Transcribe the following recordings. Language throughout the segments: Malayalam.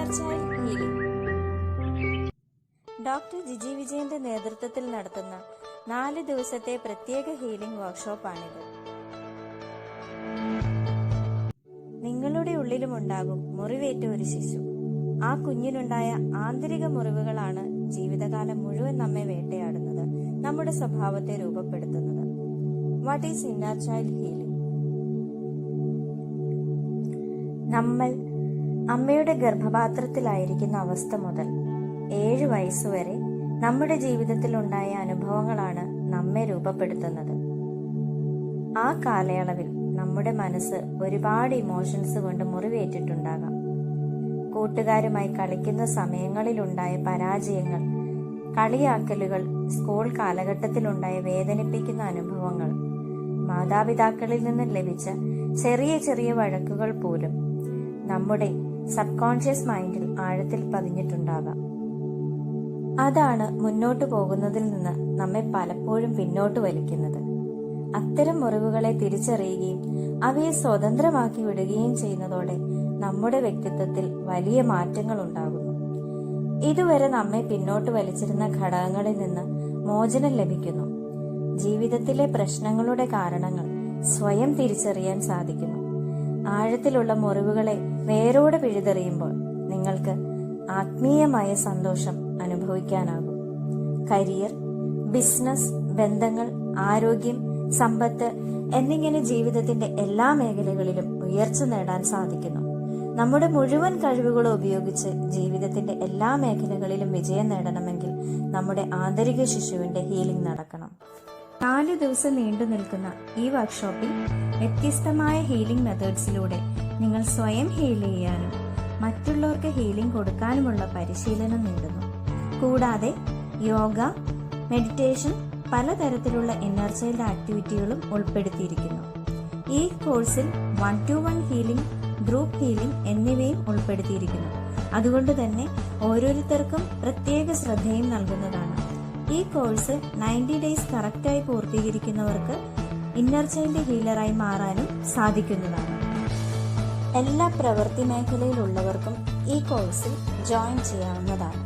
Inner child healing. Doctor Jiji വിജയന്റെ നേതൃത്വത്തിൽ നടത്തുന്ന 4 ദിവസത്തെ പ്രത്യേക ഹീലിംഗ് വർക്ക്ഷോപ്പാണിത്. നിങ്ങളുടെ ഉള്ളിലുമുണ്ടാകും മുറിവേറ്റ ഒരു ശിശു. ആ കുഞ്ഞിനുണ്ടായ ആന്തരിക മുറിവുകളാണ് ജീവിതകാലം മുഴുവൻ നമ്മെ വേട്ടയാടുന്നത്, നമ്മുടെ സ്വഭാവത്തെ രൂപപ്പെടുത്തുന്നത്. What is inner child healing? നമ്മൾ അമ്മയുടെ ഗർഭപാത്രത്തിലായിരിക്കുന്ന അവസ്ഥ മുതൽ 7 വയസ്സുവരെ നമ്മുടെ ജീവിതത്തിൽ ഉണ്ടായ അനുഭവങ്ങളാണ് നമ്മെ രൂപപ്പെടുത്തുന്നത്. ആ കാലയളവിൽ നമ്മുടെ മനസ്സ് ഒരുപാട് ഇമോഷൻസ് കൊണ്ട് മുറിവേറ്റിട്ടുണ്ടാകാം. കൂട്ടുകാരുമായി കളിക്കുന്ന സമയങ്ങളിലുണ്ടായ പരാജയങ്ങൾ, കളിയാക്കലുകൾ, സ്കൂൾ കാലഘട്ടത്തിലുണ്ടായ വേദനിപ്പിക്കുന്ന അനുഭവങ്ങൾ, മാതാപിതാക്കളിൽ നിന്ന് ലഭിച്ച ചെറിയ ചെറിയ വഴക്കുകൾ പോലും നമ്മുടെ സബ് കോൺഷ്യസ് മൈൻഡിൽ ആഴത്തിൽ പതിഞ്ഞിട്ടുണ്ടാകാം. അതാണ് മുന്നോട്ടു പോകുന്നതിൽ നിന്ന് നമ്മെ പലപ്പോഴും പിന്നോട്ട് വലിക്കുന്നത്. അത്തരം മുറിവുകളെ തിരിച്ചറിയുകയും അവയെ സ്വതന്ത്രമാക്കി വിടുകയും ചെയ്യുന്നതോടെ നമ്മുടെ വ്യക്തിത്വത്തിൽ വലിയ മാറ്റങ്ങൾ ഉണ്ടാകുന്നു. ഇതുവരെ നമ്മെ പിന്നോട്ട് വലിച്ചിരുന്ന ഘടകങ്ങളിൽ നിന്ന് മോചനം ലഭിക്കുന്നു. ജീവിതത്തിലെ പ്രശ്നങ്ങളുടെ കാരണങ്ങൾ സ്വയം തിരിച്ചറിയാൻ സാധിക്കുന്നു. ആഴത്തിലുള്ള മുറിവുകളെ വേരോടെ പിഴുതെറിയുമ്പോൾ നിങ്ങൾക്ക് ആത്മീയമായ സന്തോഷം അനുഭവിക്കാനാകും. കരിയർ, ബിസിനസ്, ബന്ധങ്ങൾ, ആരോഗ്യം, സമ്പത്ത് എന്നിങ്ങനെ ജീവിതത്തിന്റെ എല്ലാ മേഖലകളിലും ഉയർച്ച നേടാൻ സാധിക്കുന്നു. നമ്മുടെ മുഴുവൻ കഴിവുകളും ഉപയോഗിച്ച് ജീവിതത്തിന്റെ എല്ലാ മേഖലകളിലും വിജയം നേടണമെങ്കിൽ നമ്മുടെ ആന്തരിക ശിശുവിന്റെ ഹീലിംഗ് നടക്കണം. 4 ദിവസം നീണ്ടു നിൽക്കുന്ന ഈ വർക്ക്ഷോപ്പിൽ വ്യത്യസ്തമായ ഹീലിംഗ് മെത്തേഡ്സിലൂടെ നിങ്ങൾ സ്വയം ഹീൽ ചെയ്യാനും മറ്റുള്ളവർക്ക് ഹീലിംഗ് കൊടുക്കാനുമുള്ള പരിശീലനം നേടുന്നു. കൂടാതെ യോഗ, മെഡിറ്റേഷൻ, പലതരത്തിലുള്ള ഇന്നർ ചൈൽഡ് ആക്ടിവിറ്റികളും ഉൾപ്പെടുത്തിയിരിക്കുന്നു. ഈ കോഴ്സിൽ 1-to-1 ഹീലിംഗ്, ഗ്രൂപ്പ് ഹീലിംഗ് എന്നിവയും ഉൾപ്പെടുത്തിയിരിക്കുന്നു. അതുകൊണ്ട് തന്നെ ഓരോരുത്തർക്കും പ്രത്യേക ശ്രദ്ധയും നൽകുന്നതാണ്. ഈ കോഴ്സ് 90 ഡേയ്സ് കറക്റ്റായി പൂർത്തീകരിക്കുന്നവർക്ക് ഇന്നർ ചൈൽഡ് ഹീലറായി മാറാനും സാധിക്കുന്നതാണ്. എല്ലാ പ്രവൃത്തി മേഖലയിലുള്ളവർക്കും ഈ കോഴ്സിൽ ജോയിൻ ചെയ്യാവുന്നതാണ്.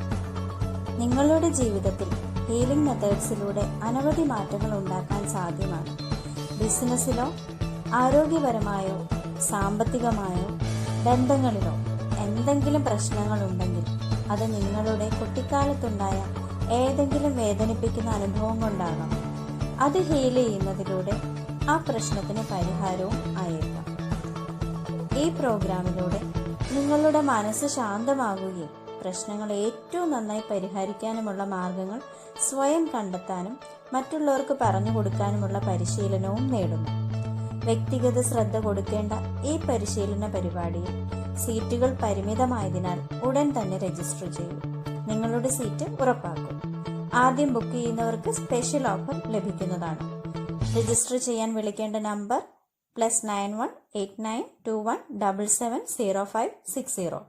നിങ്ങളുടെ ജീവിതത്തിൽ ഹീലിംഗ് മെത്തേഡ്സിലൂടെ അനവധി മാറ്റങ്ങൾ ഉണ്ടാക്കാൻ സാധ്യമാണ്. ബിസിനസ്സിലോ ആരോഗ്യപരമായോ സാമ്പത്തികമായോ ബന്ധങ്ങളിലോ എന്തെങ്കിലും പ്രശ്നങ്ങളുണ്ടെങ്കിൽ അത് നിങ്ങളുടെ കുട്ടിക്കാലത്തുണ്ടായ ഏതെങ്കിലും വേദനിപ്പിക്കുന്ന അനുഭവം കൊണ്ടാകാം. അത് ഹീൽ ചെയ്യുന്നതിലൂടെ ആ പ്രശ്നത്തിന് പരിഹാരവും ആയേക്കാം. ഈ പ്രോഗ്രാമിലൂടെ നിങ്ങളുടെ മനസ്സ് ശാന്തമാകുകയും പ്രശ്നങ്ങൾ ഏറ്റവും നന്നായി പരിഹരിക്കാനുമുള്ള മാർഗങ്ങൾ സ്വയം കണ്ടെത്താനും മറ്റുള്ളവർക്ക് പറഞ്ഞു കൊടുക്കാനുമുള്ള പരിശീലനവും നേടുന്നു. വ്യക്തിഗത ശ്രദ്ധ കൊടുക്കേണ്ട ഈ പരിശീലന പരിപാടിയിൽ സീറ്റുകൾ പരിമിതമായതിനാൽ ഉടൻ തന്നെ രജിസ്റ്റർ ചെയ്യൂ. നിങ്ങളുടെ സീറ്റ് ഉറപ്പാക്കും. ആദ്യം ബുക്ക് ചെയ്യുന്നവർക്ക് സ്പെഷ്യൽ ഓഫർ ലഭിക്കുന്നതാണ്. രജിസ്റ്റർ ചെയ്യാൻ വിളിക്കേണ്ട നമ്പർ +91 8921 770560.